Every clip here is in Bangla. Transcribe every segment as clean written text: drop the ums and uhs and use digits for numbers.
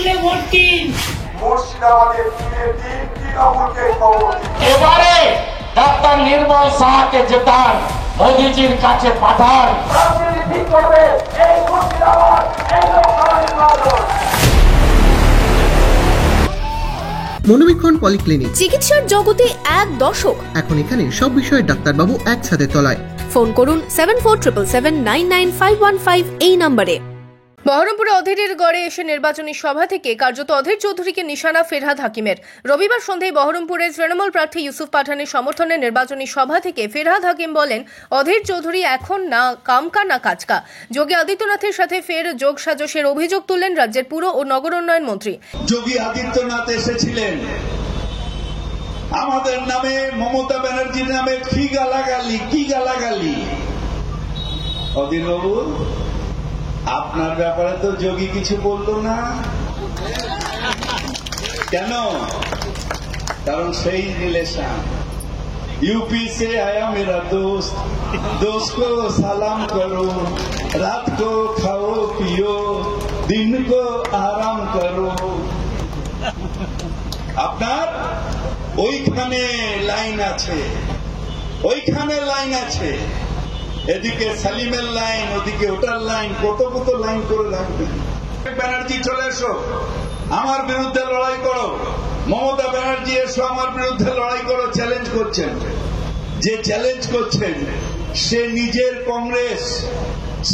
থাকলে ভোট দিন। মুর্শিদাবাদের তৃণমূলকে খবর দিন। এবারে ডাক্তার নির্মল সাহাকে জেতান, মোদীজির কাছে পাঠান। রাজনীতি ঠিক করবে এই মুর্শিদাবাদ, এই লোকসভা নির্বাচন। মনোবীক্ষণ পলিক্লিনিক, চিকিৎসার জগতে এক দশক। এখন এখানে সব বিষয়ে ডাক্তারবাবু একসাথে তলায়। ফোন করুন 7477999515 এই নম্বরে। বহরমপুরে অধীরের গড়ে এসে নির্বাচনী সভা থেকে কার্যত অধীর চৌধুরীকে নিশানা ফেরহাদ হাকিমের। রবিবার সন্ধ্যায় বহরমপুরের তৃণমূল প্রার্থী ইউসুফ পাঠানের সমর্থনে নির্বাচনী সভা থেকে ফেরহাদ হাকিম বলেন, অধীর চৌধুরী এখন না কামকা না কাজকা। যোগী আদিত্যনাথের সাথে ফের যোগ সাজশের অভিযোগ তুললেন রাজ্যের পুর ও নগর উন্নয়ন মন্ত্রী। যোগী আদিত্যনাথ এসেছিলেন, আমাদের নামে, মমতা ব্যানার্জির নামে কি গালাগালি। অধীরবাবু, আপনার ব্যাপারে তো যোগী কিছু বললো না কেন? কারণ সেই রিলেশন। यूपी से आया मेरा दोस्त, दोस्त को सलाम करो, रात को खाओ पियो, दिन को आराम करो। আপনার ওইখানে লাইন আছে, এদিকে সালিমের লাইন, ওদিকে ওটার লাইন, কত লাইন করে রাখবেন। ব্যানার্জি চলে এসো, আমার বিরুদ্ধে লড়াই করো। মমতা ব্যানার্জি এসো, আমার বিরুদ্ধে লড়াই করো। চ্যালেঞ্জ করছেন, যে চ্যালেঞ্জ করছেন সে নিজের কংগ্রেস,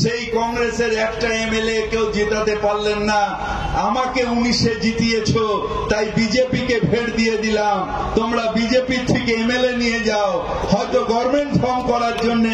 সেই কংগ্রেসের একটা এমএলএ কেউ জেতাতে পারলেন না। আমাকে 19-এ জিতিয়েছো, তাই বিজেপিকে ভেট দিয়ে দিলাম। তোমরা বিজেপি থেকে এমএলএ নিয়ে যাও। হয়তো গভর্নমেন্ট ফর্ম করার জন্য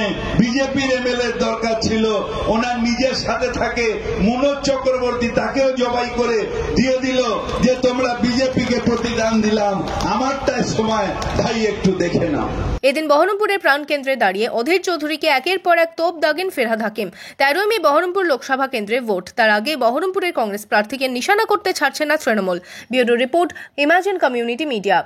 বিজেপির এমএলএ দরকার ছিল, ওনার নিজের সাথে থাকে মনোজ চক্রবর্তী, তাকেও জবাই করে দিয়ে দিল যে তোমরা বিজেপিকে প্রতিদান দিলাম, আমারটাই সময়, ভাই একটু দেখে নাও। এদিন বহরমপুরের প্রাণকেন্দ্রে দাঁড়িয়ে অধীর চৌধুরীকে একের পর এক তোপ দাগেন ফেরহাদ হাকিম। 13 মে বহরমপুর লোকসভা কেন্দ্রে ভোট, তার আগে বহরমপুরের কংগ্রেস প্রার্থীকে নিশানা করতে ছাড়ছে না Trinamool. Bureau report, imagine community media.